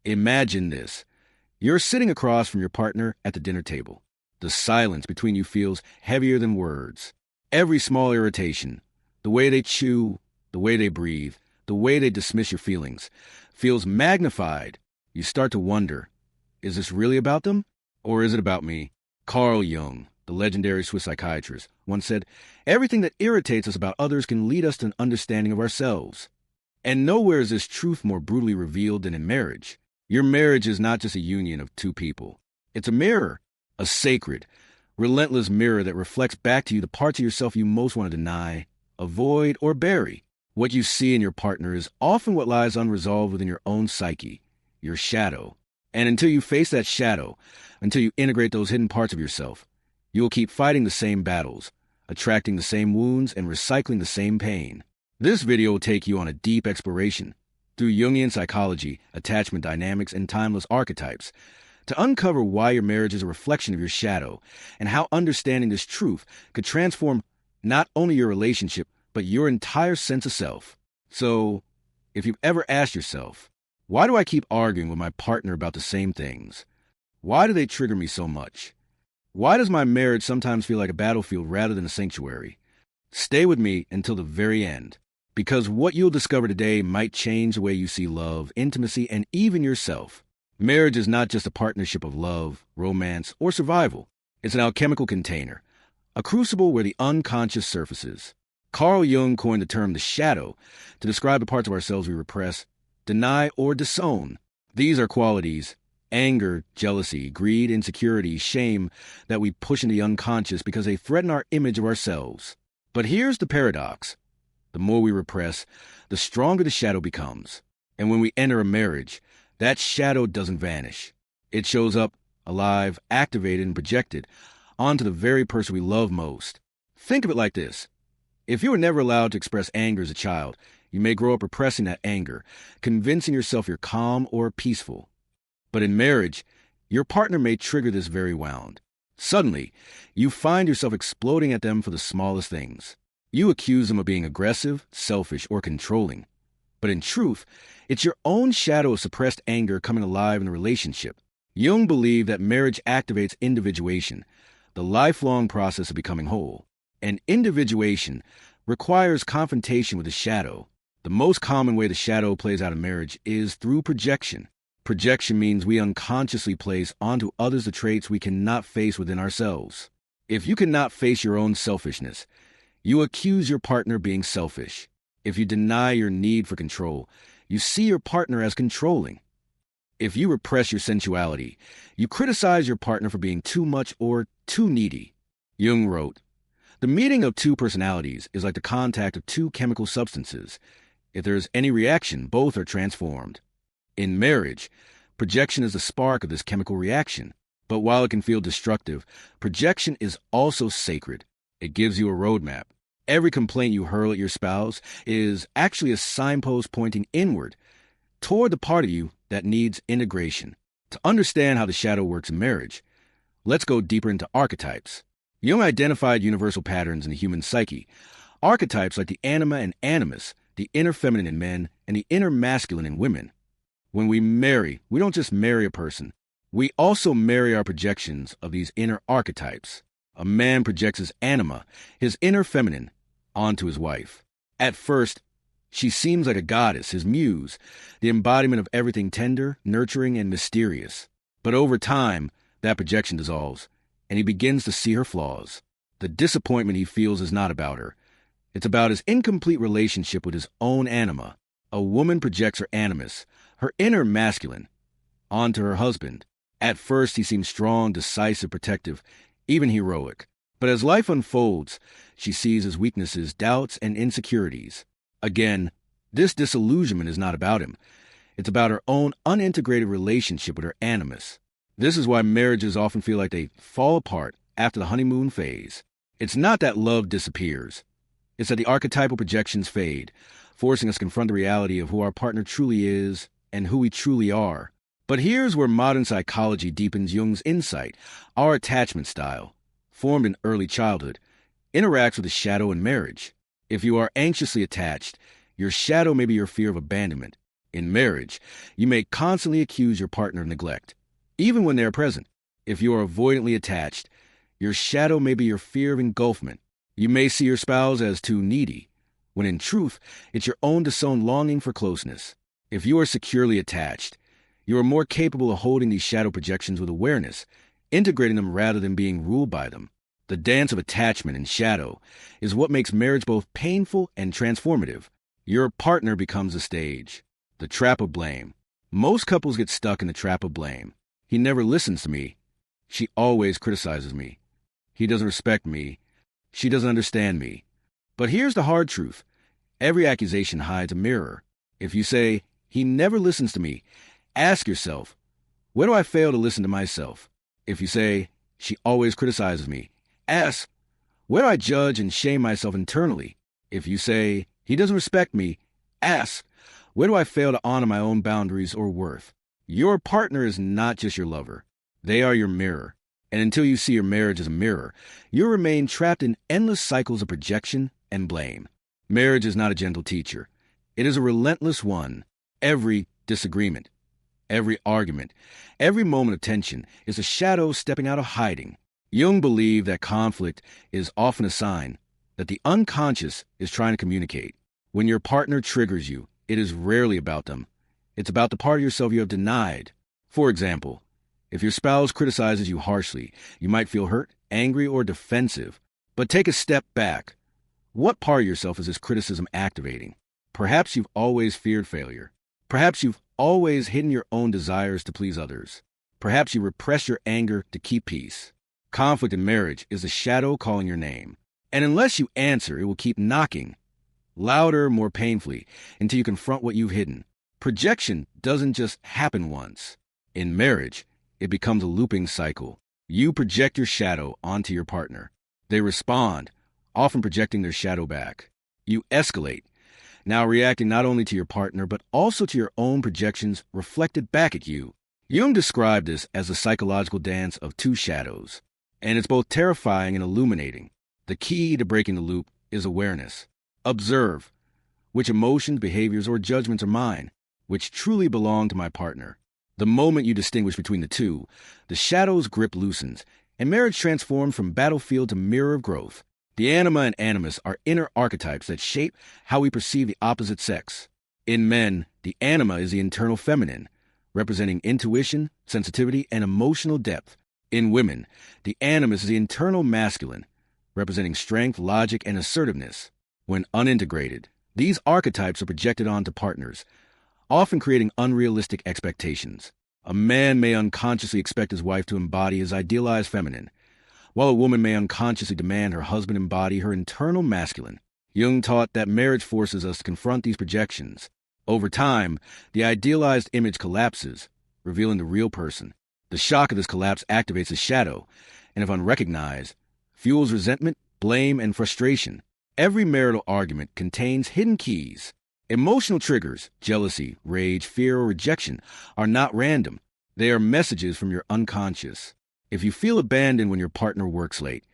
Imagine this. You're sitting across from your partner at the dinner table. The silence between you feels heavier than words. Every small irritation, the way they chew, the way they breathe, the way they dismiss your feelings, feels magnified. You start to wonder, is this really about them? Or is it about me? Carl Jung, the legendary Swiss psychiatrist, once said, everything that irritates us about others can lead us to an understanding of ourselves. And nowhere is this truth more brutally revealed than in marriage. Your marriage is not just a union of two people. It's a mirror, a sacred, relentless mirror that reflects back to you the parts of yourself you most want to deny, avoid, or bury. What you see in your partner is often what lies unresolved within your own psyche, your shadow. And until you face that shadow, until you integrate those hidden parts of yourself, you will keep fighting the same battles, attracting the same wounds, and recycling the same pain. This video will take you on a deep exploration through Jungian psychology, attachment dynamics, and timeless archetypes to uncover why your marriage is a reflection of your shadow and how understanding this truth could transform not only your relationship, but your entire sense of self. So, if you've ever asked yourself, why do I keep arguing with my partner about the same things? Why do they trigger me so much? Why does my marriage sometimes feel like a battlefield rather than a sanctuary? Stay with me until the very end, because what you'll discover today might change the way you see love, intimacy, and even yourself. Marriage is not just a partnership of love, romance, or survival. It's an alchemical container, a crucible where the unconscious surfaces. Carl Jung coined the term the shadow to describe the parts of ourselves we repress, deny, or disown. These are qualities, anger, jealousy, greed, insecurity, shame, that we push into the unconscious because they threaten our image of ourselves. But here's the paradox. The more we repress, the stronger the shadow becomes. And when we enter a marriage, that shadow doesn't vanish. It shows up, alive, activated, and projected onto the very person we love most. Think of it like this. If you were never allowed to express anger as a child, you may grow up repressing that anger, convincing yourself you're calm or peaceful. But in marriage, your partner may trigger this very wound. Suddenly, you find yourself exploding at them for the smallest things. You accuse them of being aggressive, selfish, or controlling. But in truth, it's your own shadow of suppressed anger coming alive in the relationship. Jung believed that marriage activates individuation, the lifelong process of becoming whole. And individuation requires confrontation with the shadow. The most common way the shadow plays out in marriage is through projection. Projection means we unconsciously place onto others the traits we cannot face within ourselves. If you cannot face your own selfishness, you accuse your partner of being selfish. If you deny your need for control, you see your partner as controlling. If you repress your sensuality, you criticize your partner for being too much or too needy. Jung wrote, "The meeting of two personalities is like the contact of two chemical substances. If there is any reaction, both are transformed." In marriage, projection is the spark of this chemical reaction. But while it can feel destructive, projection is also sacred. It gives you a roadmap. Every complaint you hurl at your spouse is actually a signpost pointing inward, toward the part of you that needs integration. To understand how the shadow works in marriage, let's go deeper into archetypes. Jung identified universal patterns in the human psyche. Archetypes like the Anima and animus, the inner feminine in men and the inner masculine in women. When we marry, we don't just marry a person. We also marry our projections of these inner archetypes. A man projects his anima, his inner feminine, onto his wife. At first, she seems like a goddess, his muse, the embodiment of everything tender, nurturing, and mysterious. But over time, that projection dissolves, and he begins to see her flaws. The disappointment he feels is not about her. It's about his incomplete relationship with his own anima. A woman projects her animus, her inner masculine, onto her husband. At first, he seems strong, decisive, protective, even heroic. But as life unfolds, she sees his weaknesses, doubts, and insecurities. Again, this disillusionment is not about him. It's about her own unintegrated relationship with her animus. This is why marriages often feel like they fall apart after the honeymoon phase. It's not that love disappears. It's that the archetypal projections fade, forcing us to confront the reality of who our partner truly is and who we truly are. But here's where modern psychology deepens Jung's insight. Our attachment style, formed in early childhood, interacts with the shadow in marriage. If you are anxiously attached, your shadow may be your fear of abandonment. In marriage, you may constantly accuse your partner of neglect, even when they are present. If you are avoidantly attached, your shadow may be your fear of engulfment. You may see your spouse as too needy, when in truth, it's your own disowned longing for closeness. If you are securely attached, you are more capable of holding these shadow projections with awareness, integrating them rather than being ruled by them. The dance of attachment and shadow is what makes marriage both painful and transformative. Your partner becomes the stage. The trap of blame. Most couples get stuck in the trap of blame. He never listens to me. She always criticizes me. He doesn't respect me. She doesn't understand me. But here's the hard truth. Every accusation hides a mirror. If you say, he never listens to me, ask yourself, where do I fail to listen to myself? If you say, she always criticizes me, ask, where do I judge and shame myself internally? If you say, he doesn't respect me, ask, where do I fail to honor my own boundaries or worth? Your partner is not just your lover. They are your mirror. And until you see your marriage as a mirror, you'll remain trapped in endless cycles of projection and blame. Marriage is not a gentle teacher. It is a relentless one. Every disagreement, every argument, every moment of tension is a shadow stepping out of hiding. Jung believed that conflict is often a sign that the unconscious is trying to communicate. When your partner triggers you, it is rarely about them. It's about the part of yourself you have denied. For example, if your spouse criticizes you harshly, you might feel hurt, angry, or defensive. But take a step back. What part of yourself is this criticism activating? Perhaps you've always feared failure. Perhaps you've always hidden your own desires to please others. Perhaps you repress your anger to keep peace. Conflict in marriage is a shadow calling your name. And unless you answer, it will keep knocking, louder, more painfully, until you confront what you've hidden. Projection doesn't just happen once. In marriage, it becomes a looping cycle. You project your shadow onto your partner. They respond, often projecting their shadow back. You escalate, now reacting not only to your partner, but also to your own projections reflected back at you. Jung described this as a psychological dance of two shadows, and it's both terrifying and illuminating. The key to breaking the loop is awareness. Observe which emotions, behaviors, or judgments are mine, which truly belong to my partner. The moment you distinguish between the two, the shadow's grip loosens, and marriage transforms from battlefield to mirror of growth. The anima and animus are inner archetypes that shape how we perceive the opposite sex. In men, the anima is the internal feminine, representing intuition, sensitivity, and emotional depth. In women, the animus is the internal masculine, representing strength, logic, and assertiveness. When unintegrated, these archetypes are projected onto partners, often creating unrealistic expectations. A man may unconsciously expect his wife to embody his idealized feminine, while a woman may unconsciously demand her husband embody her internal masculine. Jung taught that marriage forces us to confront these projections. Over time, the idealized image collapses, revealing the real person. The shock of this collapse activates a shadow, and if unrecognized, fuels resentment, blame, and frustration. Every marital argument contains hidden keys. Emotional triggers, jealousy, rage, fear, or rejection, are not random. They are messages from your unconscious. If you feel abandoned when your partner works late,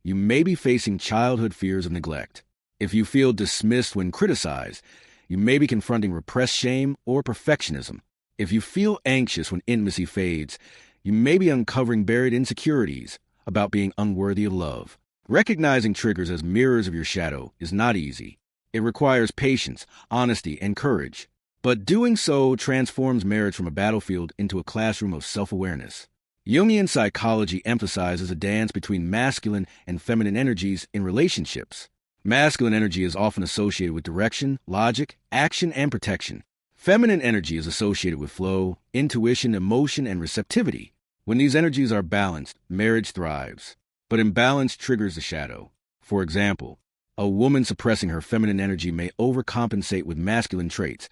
you may be facing childhood fears of neglect. If you feel dismissed when criticized, you may be confronting repressed shame or perfectionism. If you feel anxious when intimacy fades, you may be uncovering buried insecurities about being unworthy of love. Recognizing triggers as mirrors of your shadow is not easy. It requires patience, honesty, and courage. But doing so transforms marriage from a battlefield into a classroom of self-awareness. Jungian psychology emphasizes a dance between masculine and feminine energies in relationships. Masculine energy is often associated with direction, logic, action, and protection. Feminine energy is associated with flow, intuition, emotion, and receptivity. When these energies are balanced, marriage thrives. But imbalance triggers the shadow. For example, a woman suppressing her feminine energy may overcompensate with masculine traits,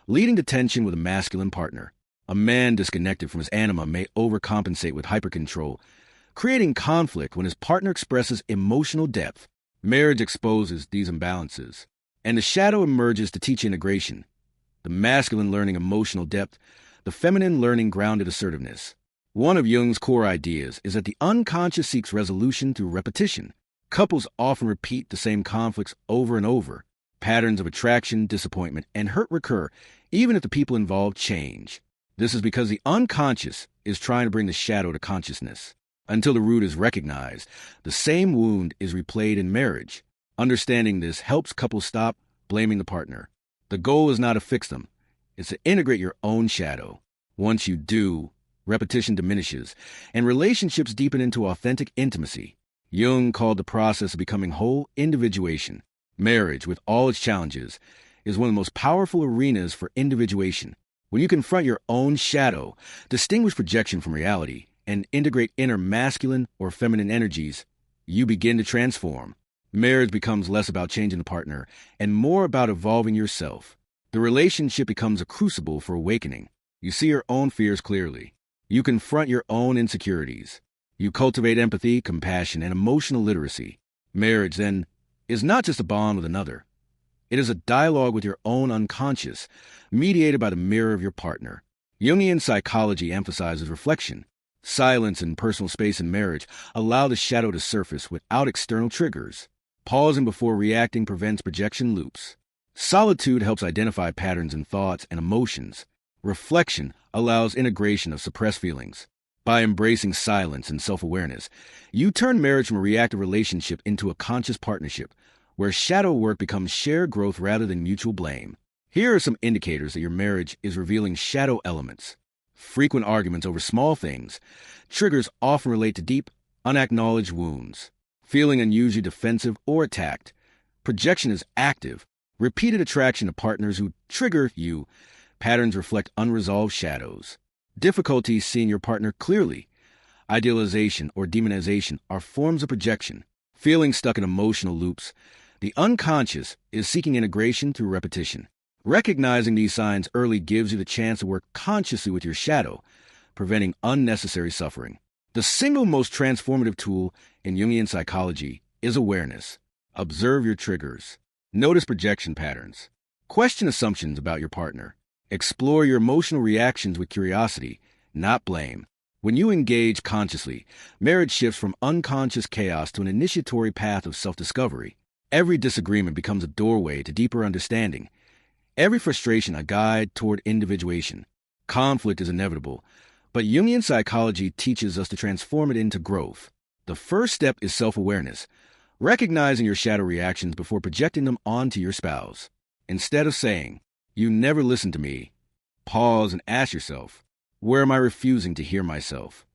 leading to tension with a masculine partner. A man disconnected from his anima may overcompensate with hypercontrol, creating conflict when his partner expresses emotional depth. Marriage exposes these imbalances, and the shadow emerges to teach integration. The masculine learning emotional depth, the feminine learning grounded assertiveness. One of Jung's core ideas is that the unconscious seeks resolution through repetition. Couples often repeat the same conflicts over and over. Patterns of attraction, disappointment, and hurt recur, even if the people involved change. This is because the unconscious is trying to bring the shadow to consciousness. Until the root is recognized, the same wound is replayed in marriage. Understanding this helps couples stop blaming the partner. The goal is not to fix them, it's to integrate your own shadow. Once you do, repetition diminishes, and relationships deepen into authentic intimacy. Jung called the process of becoming whole individuation. Marriage, with all its challenges, is one of the most powerful arenas for individuation. When you confront your own shadow, distinguish projection from reality, and integrate inner masculine or feminine energies, you begin to transform. Marriage becomes less about changing the partner and more about evolving yourself. The relationship becomes a crucible for awakening. You see your own fears clearly. You confront your own insecurities. You cultivate empathy, compassion, and emotional literacy. Marriage, then, is not just a bond with another. It is a dialogue with your own unconscious, mediated by the mirror of your partner. Jungian psychology emphasizes reflection. Silence and personal space in marriage allow the shadow to surface without external triggers. Pausing before reacting prevents projection loops. Solitude helps identify patterns in thoughts and emotions. Reflection allows integration of suppressed feelings. By embracing silence and self-awareness, you turn marriage from a reactive relationship into a conscious partnership, where shadow work becomes shared growth rather than mutual blame. Here are some indicators that your marriage is revealing shadow elements. Frequent arguments over small things. Triggers often relate to deep, unacknowledged wounds. Feeling unusually defensive or attacked. Projection is active. Repeated attraction to partners who trigger you. Patterns reflect unresolved shadows. Difficulty seeing your partner clearly. Idealization or demonization are forms of projection. Feeling stuck in emotional loops. The unconscious is seeking integration through repetition. Recognizing these signs early gives you the chance to work consciously with your shadow, preventing unnecessary suffering. The single most transformative tool in Jungian psychology is awareness. Observe your triggers. Notice projection patterns. Question assumptions about your partner. Explore your emotional reactions with curiosity, not blame. When you engage consciously, marriage shifts from unconscious chaos to an initiatory path of self-discovery. Every disagreement becomes a doorway to deeper understanding. Every frustration a guide toward individuation. Conflict is inevitable, but Jungian psychology teaches us to transform it into growth. The first step is self-awareness, recognizing your shadow reactions before projecting them onto your spouse. Instead of saying, "You never listen to me," pause and ask yourself, "Where am I refusing to hear myself?"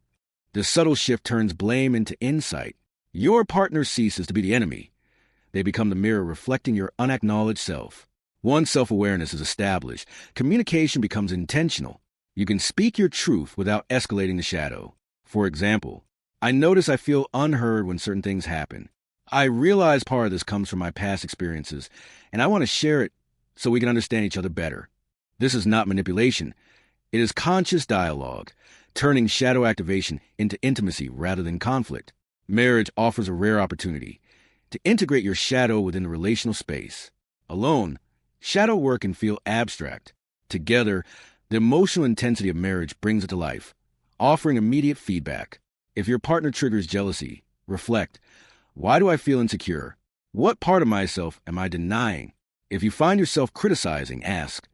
This subtle shift turns blame into insight. Your partner ceases to be the enemy. They become the mirror reflecting your unacknowledged self. Once self-awareness is established, communication becomes intentional. You can speak your truth without escalating the shadow. For example, I notice I feel unheard when certain things happen. I realize part of this comes from my past experiences, and I want to share it so we can understand each other better. This is not manipulation. It is conscious dialogue, turning shadow activation into intimacy rather than conflict. Marriage offers a rare opportunity to integrate your shadow within the relational space. Alone, shadow work can feel abstract. Together, the emotional intensity of marriage brings it to life, offering immediate feedback. If your partner triggers jealousy, reflect, why do I feel insecure? What part of myself am I denying? If you find yourself criticizing, ask,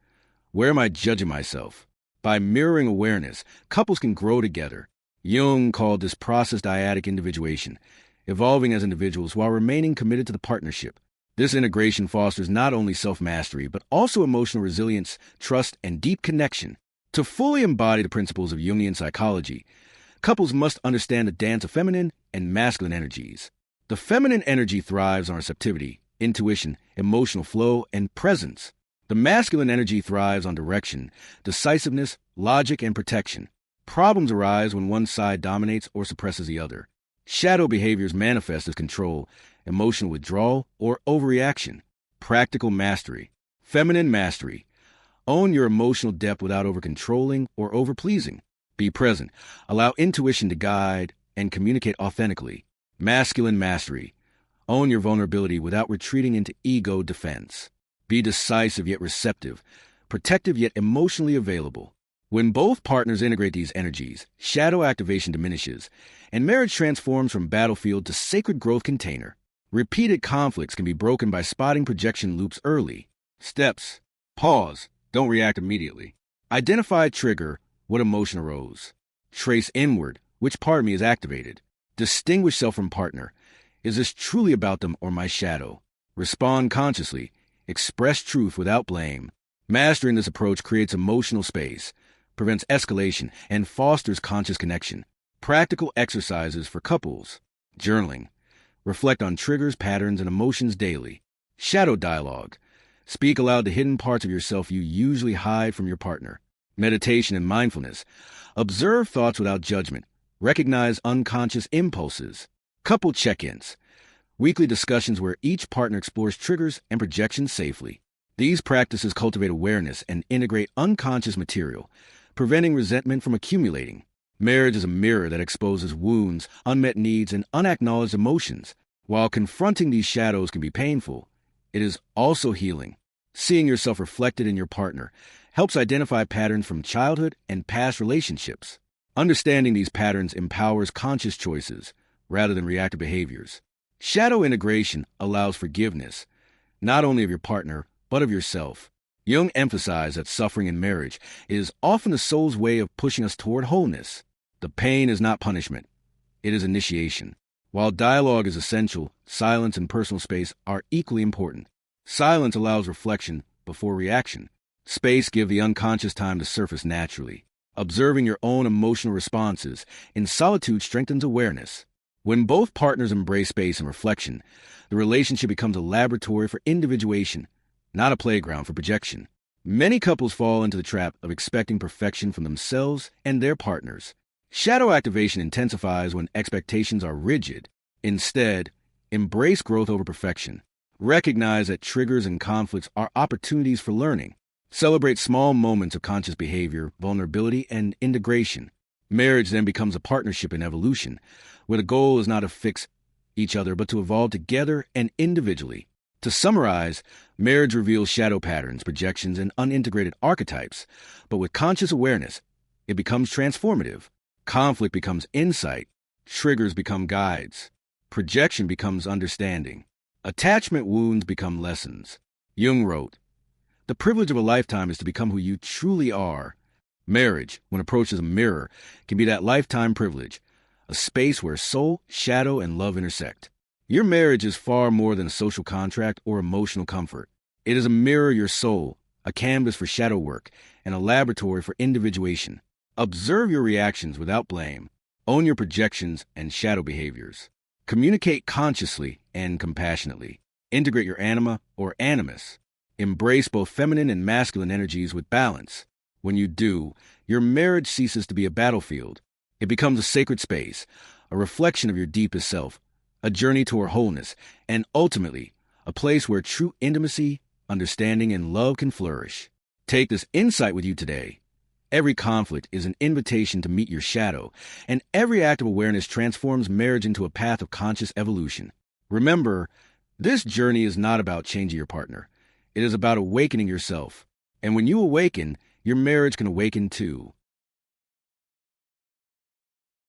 where am I judging myself? By mirroring awareness, couples can grow together. Jung called this process dyadic individuation, evolving as individuals while remaining committed to the partnership. This integration fosters not only self-mastery, but also emotional resilience, trust, and deep connection. To fully embody the principles of Jungian psychology, couples must understand the dance of feminine and masculine energies. The feminine energy thrives on receptivity, intuition, emotional flow, and presence. The masculine energy thrives on direction, decisiveness, logic, and protection. Problems arise when one side dominates or suppresses the other. Shadow behaviors manifest as control, emotional withdrawal, or overreaction. Practical mastery. Feminine mastery. Own your emotional depth without over-controlling or over-pleasing. Be present. Allow intuition to guide and communicate authentically. Masculine mastery. Own your vulnerability without retreating into ego defense. Be decisive yet receptive. Protective yet emotionally available. When both partners integrate these energies, shadow activation diminishes, and marriage transforms from battlefield to sacred growth container. Repeated conflicts can be broken by spotting projection loops early. Steps. Pause. Don't react immediately. Identify trigger. What emotion arose? Trace inward. Which part of me is activated? Distinguish self from partner. Is this truly about them or my shadow? Respond consciously. Express truth without blame. Mastering this approach creates emotional space, prevents escalation, and fosters conscious connection. Practical exercises for couples. Journaling. Reflect on triggers, patterns, and emotions daily. Shadow dialogue. Speak aloud the hidden parts of yourself you usually hide from your partner. Meditation and mindfulness. Observe thoughts without judgment. Recognize unconscious impulses. Couple check-ins. Weekly discussions where each partner explores triggers and projections safely. These practices cultivate awareness and integrate unconscious material, preventing resentment from accumulating. Marriage is a mirror that exposes wounds, unmet needs, and unacknowledged emotions. While confronting these shadows can be painful, it is also healing. Seeing yourself reflected in your partner helps identify patterns from childhood and past relationships. Understanding these patterns empowers conscious choices rather than reactive behaviors. Shadow integration allows forgiveness, not only of your partner, but of yourself. Jung emphasized that suffering in marriage is often the soul's way of pushing us toward wholeness. The pain is not punishment. It is initiation. While dialogue is essential, silence and personal space are equally important. Silence allows reflection before reaction. Space gives the unconscious time to surface naturally. Observing your own emotional responses in solitude strengthens awareness. When both partners embrace space and reflection, the relationship becomes a laboratory for individuation, not a playground for projection. Many couples fall into the trap of expecting perfection from themselves and their partners. Shadow activation intensifies when expectations are rigid. Instead, embrace growth over perfection. Recognize that triggers and conflicts are opportunities for learning. Celebrate small moments of conscious behavior, vulnerability, and integration. Marriage then becomes a partnership in evolution, where the goal is not to fix each other, but to evolve together and individually. To summarize, marriage reveals shadow patterns, projections, and unintegrated archetypes, but with conscious awareness, it becomes transformative. Conflict becomes insight. Triggers become guides. Projection becomes understanding. Attachment wounds become lessons. Jung wrote, "The privilege of a lifetime is to become who you truly are." Marriage, when approached as a mirror, can be that lifetime privilege, a space where soul, shadow, and love intersect. Your marriage is far more than a social contract or emotional comfort. It is a mirror of your soul, a canvas for shadow work, and a laboratory for individuation. Observe your reactions without blame. Own your projections and shadow behaviors. Communicate consciously and compassionately. Integrate your anima or animus. Embrace both feminine and masculine energies with balance. When you do, your marriage ceases to be a battlefield. It becomes a sacred space, a reflection of your deepest self, a journey toward wholeness, and ultimately, a place where true intimacy, understanding, and love can flourish. Take this insight with you today. Every conflict is an invitation to meet your shadow, and every act of awareness transforms marriage into a path of conscious evolution. Remember, this journey is not about changing your partner. It is about awakening yourself. And when you awaken, your marriage can awaken too.